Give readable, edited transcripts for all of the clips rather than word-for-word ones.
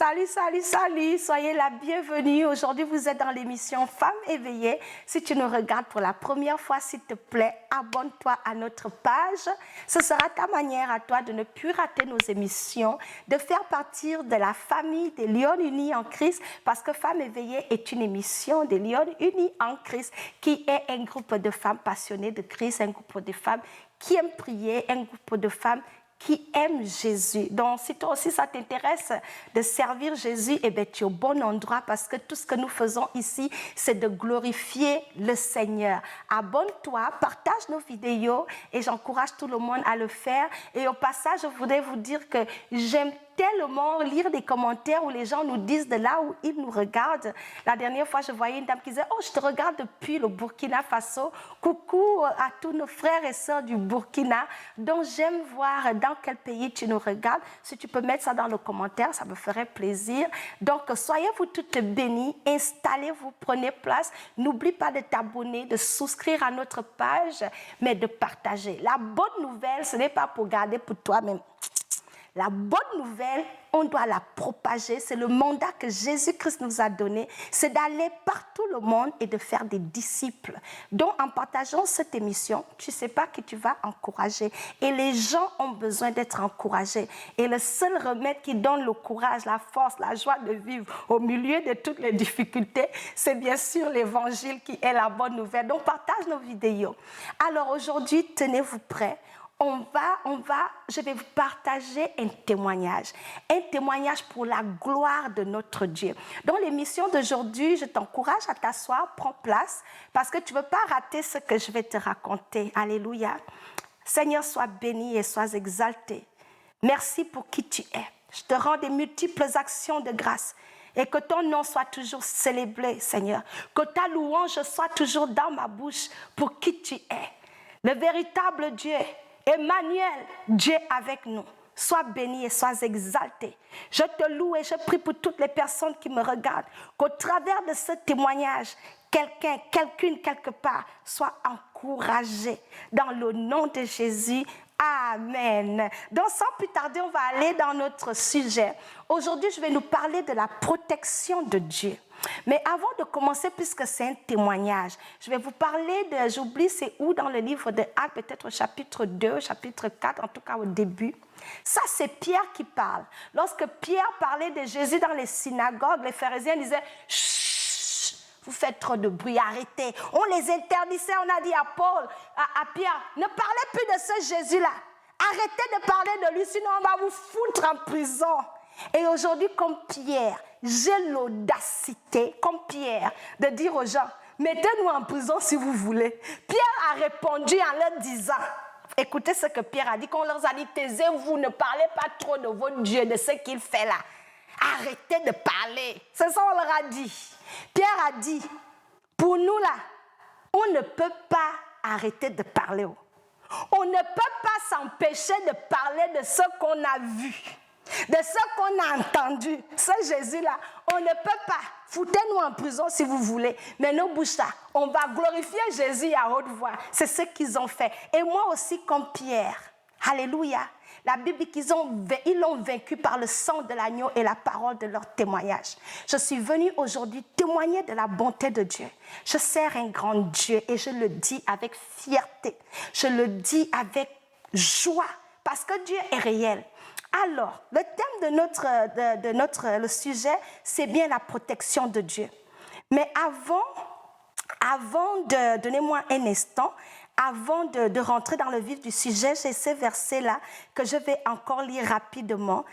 Salut, salut, salut, soyez la bienvenue. Aujourd'hui, vous êtes dans l'émission Femmes éveillées. Si tu nous regardes pour la première fois, s'il te plaît, abonne-toi à notre page. Ce sera ta manière à toi de ne plus rater nos émissions, de faire partie de la famille des Lions Unis en Christ, parce que Femmes éveillées est une émission des Lions Unis en Christ, qui est un groupe de femmes passionnées de Christ, un groupe de femmes qui aiment prier, un groupe de femmes qui aime Jésus. Donc, si toi aussi ça t'intéresse de servir Jésus, eh bien, tu es au bon endroit parce que tout ce que nous faisons ici, c'est de glorifier le Seigneur. Abonne-toi, partage nos vidéos et j'encourage tout le monde à le faire. Et au passage, je voudrais vous dire que j'aime tellement lire des commentaires où les gens nous disent de là où ils nous regardent. La dernière fois, je voyais une dame qui disait « Oh, je te regarde depuis le Burkina Faso. Coucou à tous nos frères et sœurs du Burkina. » Donc, j'aime voir dans quel pays tu nous regardes. Si tu peux mettre ça dans le commentaire, ça me ferait plaisir. Donc, soyez-vous toutes bénies. Installez-vous, prenez place. N'oublie pas de t'abonner, de souscrire à notre page, mais de partager. La bonne nouvelle, ce n'est pas pour garder pour toi-même. La bonne nouvelle, on doit la propager. C'est le mandat que Jésus-Christ nous a donné. C'est d'aller partout le monde et de faire des disciples. Donc, en partageant cette émission, tu ne sais pas qui tu vas encourager. Et les gens ont besoin d'être encouragés. Et le seul remède qui donne le courage, la force, la joie de vivre au milieu de toutes les difficultés, c'est bien sûr l'évangile qui est la bonne nouvelle. Donc, partage nos vidéos. Alors, aujourd'hui, tenez-vous prêts. Je vais vous partager un témoignage pour la gloire de notre Dieu. Dans l'émission d'aujourd'hui, je t'encourage à t'asseoir, prends place, parce que tu ne veux pas rater ce que je vais te raconter. Alléluia. Seigneur, sois béni et sois exalté. Merci pour qui tu es. Je te rends des multiples actions de grâce. Et que ton nom soit toujours célébré, Seigneur. Que ta louange soit toujours dans ma bouche pour qui tu es. Le véritable Dieu. Emmanuel, Dieu avec nous, sois béni et sois exalté. Je te loue et je prie pour toutes les personnes qui me regardent, qu'au travers de ce témoignage, quelqu'une, quelque part, soit encouragé dans le nom de Jésus. Amen. Donc, sans plus tarder, on va aller dans notre sujet. Aujourd'hui, je vais nous parler de la protection de Dieu. Mais avant de commencer, puisque c'est un témoignage, je vais vous parler j'oublie c'est où dans le livre de Actes, peut-être au chapitre 2, chapitre 4, en tout cas au début. Ça, c'est Pierre qui parle. Lorsque Pierre parlait de Jésus dans les synagogues, les pharisiens disaient « Chut, vous faites trop de bruit, arrêtez. » On les interdisait, on a dit à Paul, à Pierre, ne parlez plus de ce Jésus-là. Arrêtez de parler de lui, sinon on va vous foutre en prison. Et aujourd'hui, comme Pierre, j'ai l'audacité, comme Pierre, de dire aux gens, mettez-nous en prison si vous voulez. Pierre a répondu en leur disant, écoutez ce que Pierre a dit, qu'on leur a dit, taisez-vous, ne parlez pas trop de votre Dieu, de ce qu'il fait là. Arrêtez de parler. C'est ça qu'on leur a dit. Pierre a dit, pour nous là, on ne peut pas arrêter de parler. On ne peut pas s'empêcher de parler de ce qu'on a vu. De ce qu'on a entendu, ce Jésus-là, on ne peut pas. Foutez-nous en prison si vous voulez, mais nos bouches là, on va glorifier Jésus à haute voix. C'est ce qu'ils ont fait. Et moi aussi comme Pierre, alléluia, la Bible dit ils l'ont vaincu par le sang de l'agneau et la parole de leur témoignage. Je suis venue aujourd'hui témoigner de la bonté de Dieu. Je sers un grand Dieu et je le dis avec fierté. Je le dis avec joie parce que Dieu est réel. Alors, le thème de le sujet, c'est bien la protection de Dieu. Mais donnez-moi un instant, avant de rentrer dans le vif du sujet, j'ai ces versets-là que je vais encore lire rapidement.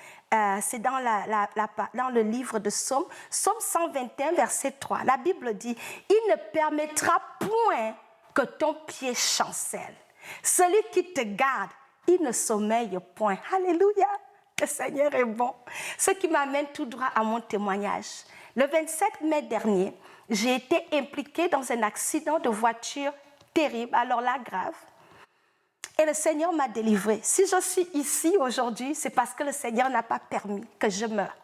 C'est dans le livre de Psaume 121, verset 3. La Bible dit, « Il ne permettra point que ton pied chancelle. Celui qui te garde, il ne sommeille point. » Alléluia. Le Seigneur est bon. Ce qui m'amène tout droit à mon témoignage. Le 27 mai dernier, j'ai été impliquée dans un accident de voiture terrible, alors là, grave. Et le Seigneur m'a délivrée. Si je suis ici aujourd'hui, c'est parce que le Seigneur n'a pas permis que je meure.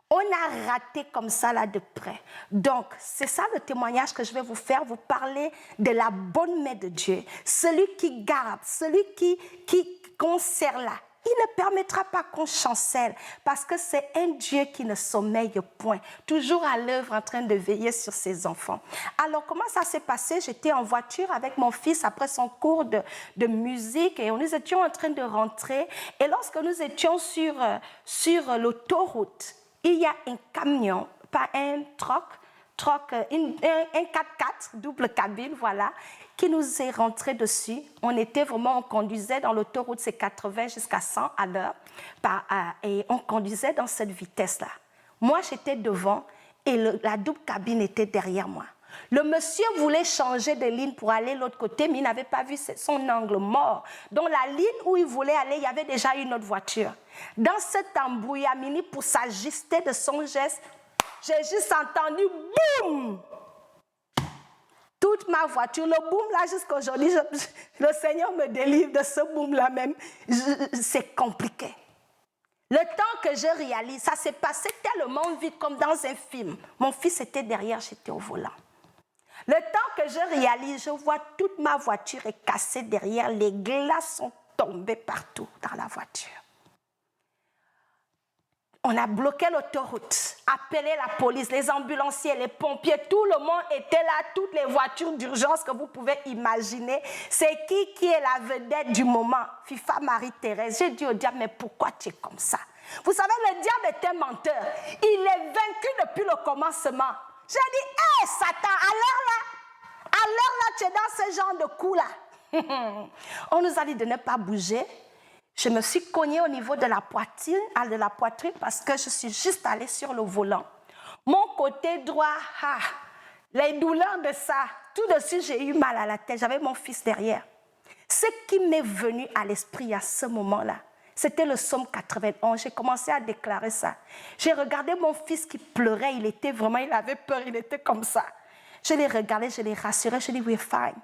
On a raté comme ça là de près. Donc, c'est ça le témoignage que je vais vous faire, vous parler de la bonne main de Dieu. Celui qui garde, celui qui conserve là. il ne permettra pas qu'on chancelle parce que c'est un Dieu qui ne sommeille point, toujours à l'œuvre en train de veiller sur ses enfants. Alors, comment ça s'est passé? J'étais en voiture avec mon fils après son cours de musique et nous étions en train de rentrer. Et lorsque nous étions sur l'autoroute, il y a un camion, pas un un 4x4, double cabine, voilà, qui nous est rentré dessus. On conduisait dans l'autoroute, c'est 80 jusqu'à 100 à l'heure, et on conduisait dans cette vitesse-là. Moi, j'étais devant et la double cabine était derrière moi. Le monsieur voulait changer de ligne pour aller de l'autre côté, mais il n'avait pas vu son angle mort. Donc la ligne où il voulait aller, il y avait déjà une autre voiture. Dans cet embrouillamini, pour s'ajuster de son geste, j'ai juste entendu boum! Toute ma voiture, le boom là jusqu'à aujourd'hui, le Seigneur me délivre de ce boom là même. C'est compliqué. Le temps que je réalise, ça s'est passé tellement vite comme dans un film. Mon fils était derrière, j'étais au volant. Le temps que je réalise, je vois toute ma voiture est cassée derrière, les glaces sont tombées partout dans la voiture. On a bloqué l'autoroute, appelé la police, les ambulanciers, les pompiers, tout le monde était là, toutes les voitures d'urgence que vous pouvez imaginer. C'est qui est la vedette du moment? FIFA Marie-Thérèse. J'ai dit au diable, mais pourquoi tu es comme ça? Vous savez, le diable est un menteur. Il est vaincu depuis le commencement. J'ai dit, hé Satan, à l'heure là, tu es dans ce genre de coup-là. On nous a dit de ne pas bouger. Je me suis cognée au niveau de la poitrine parce que je suis juste allée sur le volant. Mon côté droit, les douleurs de ça, tout de suite j'ai eu mal à la tête, j'avais mon fils derrière. Ce qui m'est venu à l'esprit à ce moment-là, c'était le psaume 91, j'ai commencé à déclarer ça. J'ai regardé mon fils qui pleurait, il avait peur, il était comme ça. Je l'ai regardé, je l'ai rassuré, je lui ai dit, we're fine.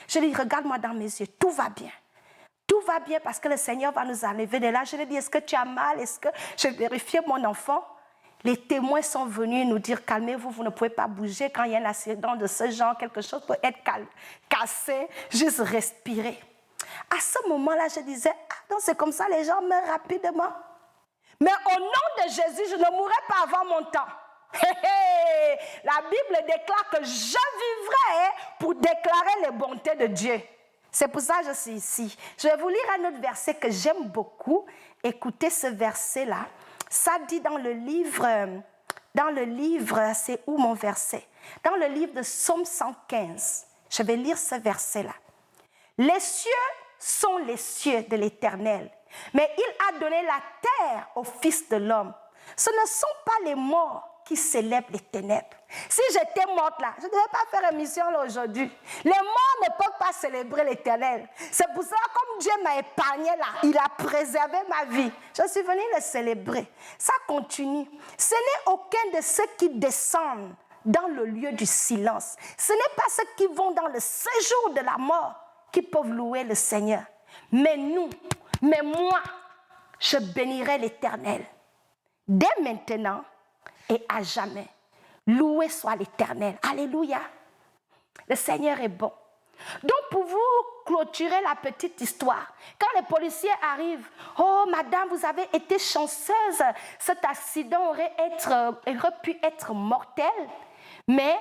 Je lui ai dit, regarde-moi dans mes yeux, tout va bien. Tout va bien parce que le Seigneur va nous enlever de là. Je lui ai dit, est-ce que tu as mal? Est-ce que j'ai vérifié mon enfant? Les témoins sont venus nous dire, calmez-vous, vous ne pouvez pas bouger. Quand il y a un accident de ce genre, quelque chose peut être cassé, juste respirer. À ce moment-là, je disais, non, c'est comme ça, les gens meurent rapidement. Mais au nom de Jésus, je ne mourrai pas avant mon temps. La Bible déclare que je vivrai pour déclarer les bontés de Dieu. C'est pour ça que je suis ici. Je vais vous lire un autre verset que j'aime beaucoup. Écoutez ce verset-là. Ça dit dans le livre, c'est où mon verset? Dans le livre de Psaume 115. Je vais lire ce verset-là. Les cieux sont les cieux de l'Éternel, mais il a donné la terre au Fils de l'homme. Ce ne sont pas les morts qui célèbrent les ténèbres. Si j'étais morte là, je ne devais pas faire émission là aujourd'hui. Les morts ne peuvent pas célébrer l'Éternel. C'est pour ça, comme Dieu m'a épargné là, il a préservé ma vie. Je suis venue le célébrer. Ça continue. Ce n'est aucun de ceux qui descendent dans le lieu du silence. Ce n'est pas ceux qui vont dans le séjour de la mort qui peuvent louer le Seigneur. Mais moi, je bénirai l'Éternel. Dès maintenant et à jamais. Loué soit l'Éternel. Alléluia. Le Seigneur est bon. Donc, pour vous clôturer la petite histoire, quand les policiers arrivent, oh, madame, vous avez été chanceuse, cet accident aurait pu être mortel, mais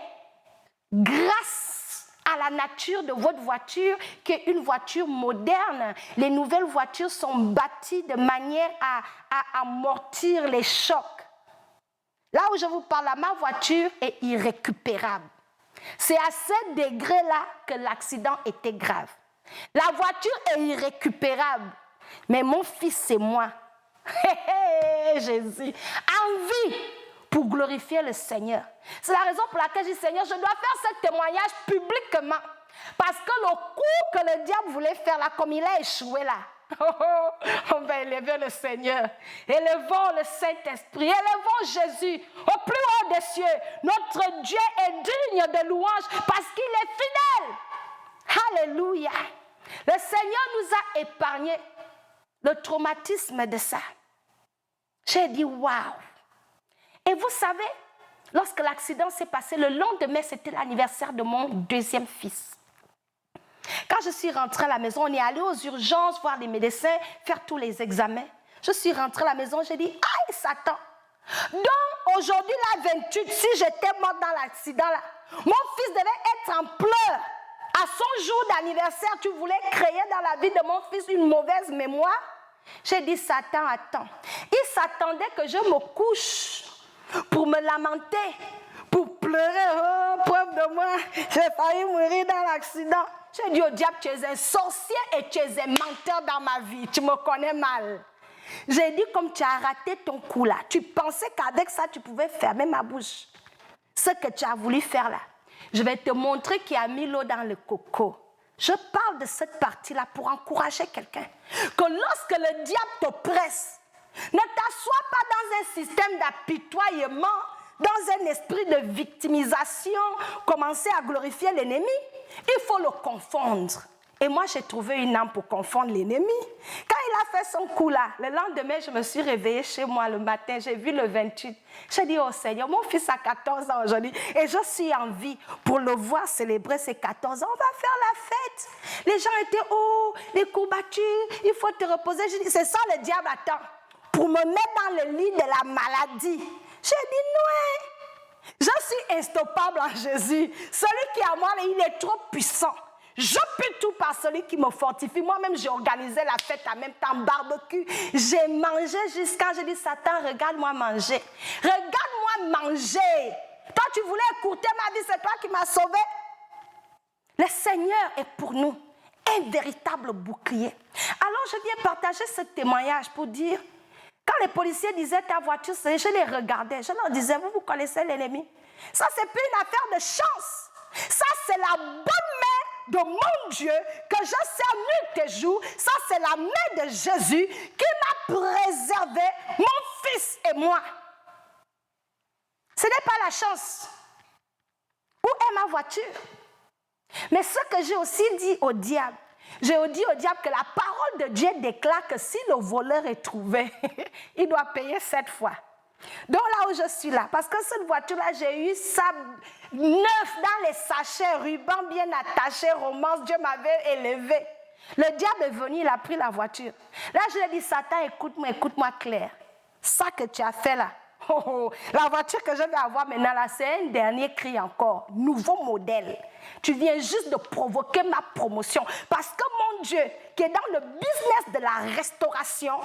grâce à la nature de votre voiture, qui est une voiture moderne, les nouvelles voitures sont bâties de manière à amortir les chocs. Là où je vous parle, ma voiture est irrécupérable. C'est à ce degré-là que l'accident était grave. La voiture est irrécupérable, mais mon fils et moi, Jésus, en vie pour glorifier le Seigneur. C'est la raison pour laquelle je dis, Seigneur, je dois faire ce témoignage publiquement. Parce que le coup que le diable voulait faire là, comme il a échoué là, on va élever le Seigneur. Élevons le Saint-Esprit. Élevons Jésus au plus haut des cieux. Notre Dieu est digne de louange parce qu'il est fidèle. Alléluia. Le Seigneur nous a épargné le traumatisme de ça. J'ai dit waouh. Et vous savez, lorsque l'accident s'est passé, le lendemain, c'était l'anniversaire de mon deuxième fils. Quand je suis rentrée à la maison, on est allé aux urgences, voir les médecins, faire tous les examens. Je suis rentrée à la maison, j'ai dit, aïe, Satan. Donc, aujourd'hui, la 28, si j'étais morte dans l'accident, là, mon fils devait être en pleurs. À son jour d'anniversaire, tu voulais créer dans la vie de mon fils une mauvaise mémoire. J'ai dit, Satan, attends. Il s'attendait que je me couche pour me lamenter, pour pleurer. Oh, preuve de moi, j'ai failli mourir dans l'accident. J'ai dit au diable, tu es un sorcier et tu es un menteur dans ma vie. Tu me connais mal. J'ai dit, comme tu as raté ton coup là, tu pensais qu'avec ça, tu pouvais fermer ma bouche. Ce que tu as voulu faire là, je vais te montrer qui a mis l'eau dans le coco. Je parle de cette partie-là pour encourager quelqu'un. Que lorsque le diable te presse, ne t'assois pas dans un système d'apitoiement, dans un esprit de victimisation, commencer à glorifier l'ennemi. Il faut le confondre. Et moi, j'ai trouvé une âme pour confondre l'ennemi. Quand il a fait son coup là, le lendemain, je me suis réveillée chez moi le matin, j'ai vu le 28. J'ai dit, oh Seigneur, mon fils a 14 ans aujourd'hui et je suis en vie pour le voir célébrer ses 14 ans. On va faire la fête. Les gens étaient, oh, les courbatures, il faut te reposer. J'ai dit, c'est ça le diable attend, pour me mettre dans le lit de la maladie. J'ai dit, non, je suis instoppable en Jésus. Celui qui est à moi, il est trop puissant. Je peux tout par celui qui me fortifie. Moi-même, j'ai organisé la fête en même temps, barbecue. J'ai mangé jusqu'à, j'ai dit, Satan, regarde-moi manger. Regarde-moi manger. Toi, tu voulais écouter ma vie, c'est toi qui m'as sauvé. Le Seigneur est pour nous un véritable bouclier. Alors, je viens partager ce témoignage pour dire, quand les policiers disaient ta voiture, je les regardais. Je leur disais, vous connaissez l'ennemi. Ça, c'est plus une affaire de chance. Ça, c'est la bonne main de mon Dieu que je sers nuit et jour. Ça, c'est la main de Jésus qui m'a préservé, mon fils et moi. Ce n'est pas la chance. Où est ma voiture? Mais ce que j'ai aussi dit au diable, j'ai dit au diable que la parole de Dieu déclare que si le voleur est trouvé, il doit payer 7 fois. Donc là où je suis là, parce que cette voiture-là, j'ai eu ça neuf dans les sachets, ruban bien attaché, romance, Dieu m'avait élevé. Le diable est venu, il a pris la voiture. Là, je lui ai dit, Satan, écoute-moi clair. Ça que tu as fait là, la voiture que je vais avoir maintenant là, c'est un dernier cri encore, nouveau modèle. Tu viens juste de provoquer ma promotion. Parce que mon Dieu, qui est dans le business de la restauration,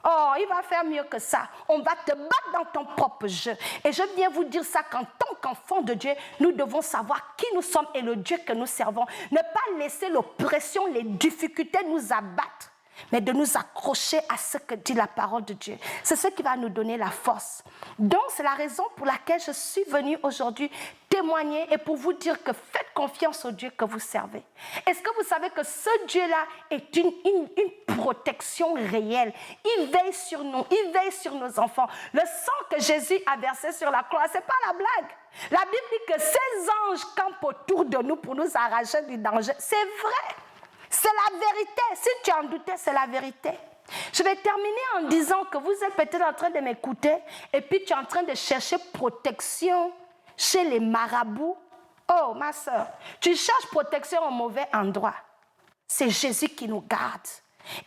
oh, il va faire mieux que ça. On va te battre dans ton propre jeu. Et je viens vous dire ça qu'en tant qu'enfant de Dieu, nous devons savoir qui nous sommes et le Dieu que nous servons. Ne pas laisser l'oppression, les difficultés nous abattre, mais de nous accrocher à ce que dit la parole de Dieu. C'est ce qui va nous donner la force. Donc, c'est la raison pour laquelle je suis venue aujourd'hui témoigner et pour vous dire que faites confiance au Dieu que vous servez. Est-ce que vous savez que ce Dieu-là est une protection réelle? Il veille sur nous, il veille sur nos enfants. Le sang que Jésus a versé sur la croix, ce n'est pas la blague. La Bible dit que ces anges campent autour de nous pour nous arracher du danger. C'est vrai. C'est la vérité. Si tu en doutais, c'est la vérité. Je vais terminer en disant que vous êtes peut-être en train de m'écouter et puis tu es en train de chercher protection chez les marabouts. Oh, ma soeur, tu cherches protection au mauvais endroit. C'est Jésus qui nous garde.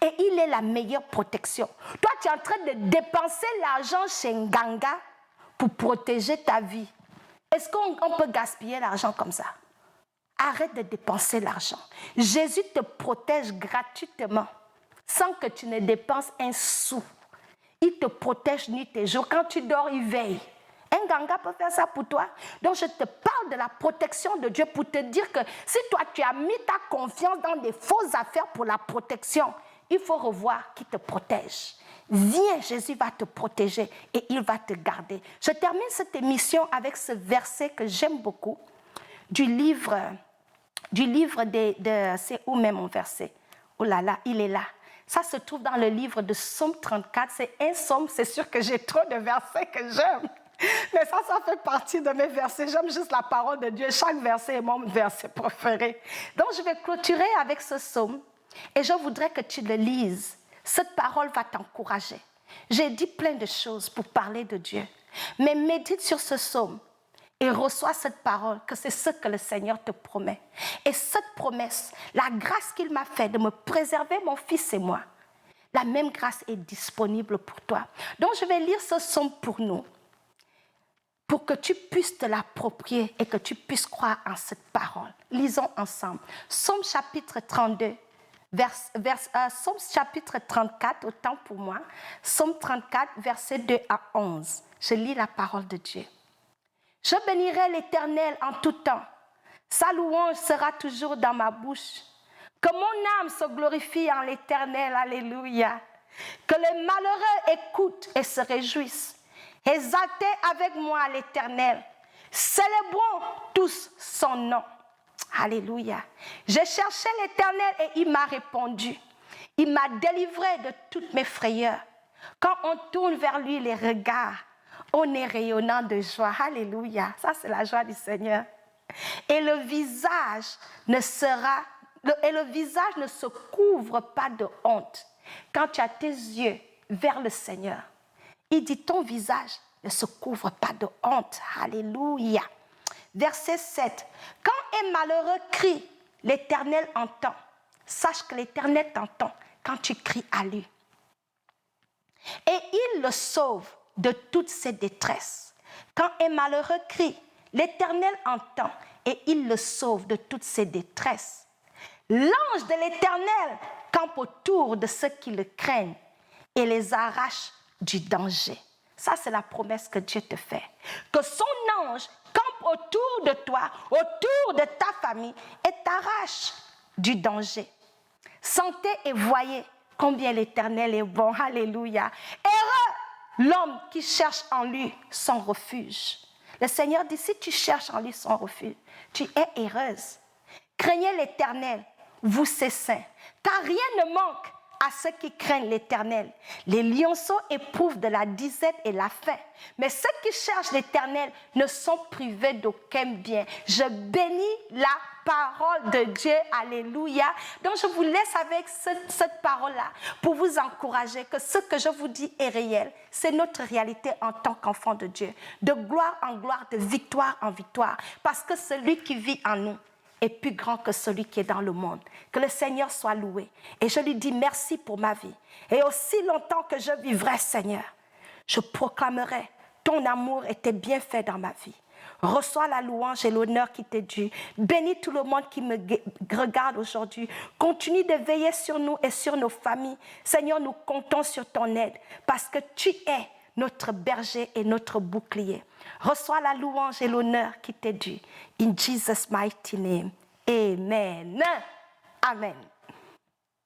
Et il est la meilleure protection. Toi, tu es en train de dépenser l'argent chez Nganga pour protéger ta vie. Est-ce qu'on peut gaspiller l'argent comme ça? Arrête de dépenser l'argent. Jésus te protège gratuitement, sans que tu ne dépenses un sou. Il te protège nuit et jour. Quand tu dors, il veille. Un ganga peut faire ça pour toi. Donc, je te parle de la protection de Dieu pour te dire que si toi, tu as mis ta confiance dans des fausses affaires pour la protection, il faut revoir qui te protège. Viens, Jésus va te protéger et il va te garder. Je termine cette émission avec ce verset que j'aime beaucoup du livre de c'est où même mon verset? Oh là là, il est là. Ça se trouve dans le livre de Psaume 34. C'est un psaume, c'est sûr que j'ai trop de versets que j'aime. Mais ça fait partie de mes versets. J'aime juste la parole de Dieu. Chaque verset est mon verset préféré. Donc, je vais clôturer avec ce psaume et je voudrais que tu le lises. Cette parole va t'encourager. J'ai dit plein de choses pour parler de Dieu. Mais médite sur ce psaume et reçois cette parole, que c'est ce que le Seigneur te promet. Et cette promesse, la grâce qu'il m'a faite de me préserver mon fils et moi, la même grâce est disponible pour toi. Donc je vais lire ce psaume pour nous, pour que tu puisses te l'approprier et que tu puisses croire en cette parole. Lisons ensemble. Psaume chapitre 32, Psaume chapitre 34, autant pour moi. Psaume 34, versets 2 à 11. Je lis la parole de Dieu. Je bénirai l'Éternel en tout temps. Sa louange sera toujours dans ma bouche. Que mon âme se glorifie en l'Éternel. Alléluia. Que les malheureux écoutent et se réjouissent. Exaltez avec moi l'Éternel. Célébrons tous son nom. Alléluia. J'ai cherché l'Éternel et il m'a répondu. Il m'a délivré de toutes mes frayeurs. Quand on tourne vers lui les regards, on est rayonnant de joie. Alléluia. Ça, c'est la joie du Seigneur. Et le visage ne se couvre pas de honte. Quand tu as tes yeux vers le Seigneur, il dit ton visage ne se couvre pas de honte. Alléluia. Verset 7. Quand un malheureux crie, l'Éternel entend. Sache que l'Éternel t'entend quand tu cries à lui. Et il le sauve de toutes ses détresses. Quand un malheureux crie, l'Éternel entend et il le sauve de toutes ses détresses. L'ange de l'Éternel campe autour de ceux qui le craignent et les arrache du danger. Ça, c'est la promesse que Dieu te fait. Que son ange campe autour de toi, autour de ta famille et t'arrache du danger. Sentez et voyez combien l'Éternel est bon. Alléluia. Heureux l'homme qui cherche en lui son refuge. Le Seigneur dit, si tu cherches en lui son refuge, tu es heureuse. Craignez l'Éternel, vous ses saints, car rien ne manque à ceux qui craignent l'Éternel. Les lionceaux éprouvent de la disette et la faim, mais ceux qui cherchent l'Éternel ne sont privés d'aucun bien. Je bénis la parole de Dieu. Alléluia. Donc je vous laisse avec cette parole-là pour vous encourager que ce que je vous dis est réel. C'est notre réalité en tant qu'enfant de Dieu. De gloire en gloire, de victoire en victoire. Parce que celui qui vit en nous est plus grand que celui qui est dans le monde. Que le Seigneur soit loué. Et je lui dis merci pour ma vie. Et aussi longtemps que je vivrai, Seigneur, je proclamerai ton amour et tes bienfaits dans ma vie. Reçois la louange et l'honneur qui t'est dû. Bénis tout le monde qui me regarde aujourd'hui. Continue de veiller sur nous et sur nos familles. Seigneur, nous comptons sur ton aide parce que tu es notre berger et notre bouclier. Reçois la louange et l'honneur qui t'est dû. In Jesus' mighty name. Amen. Amen.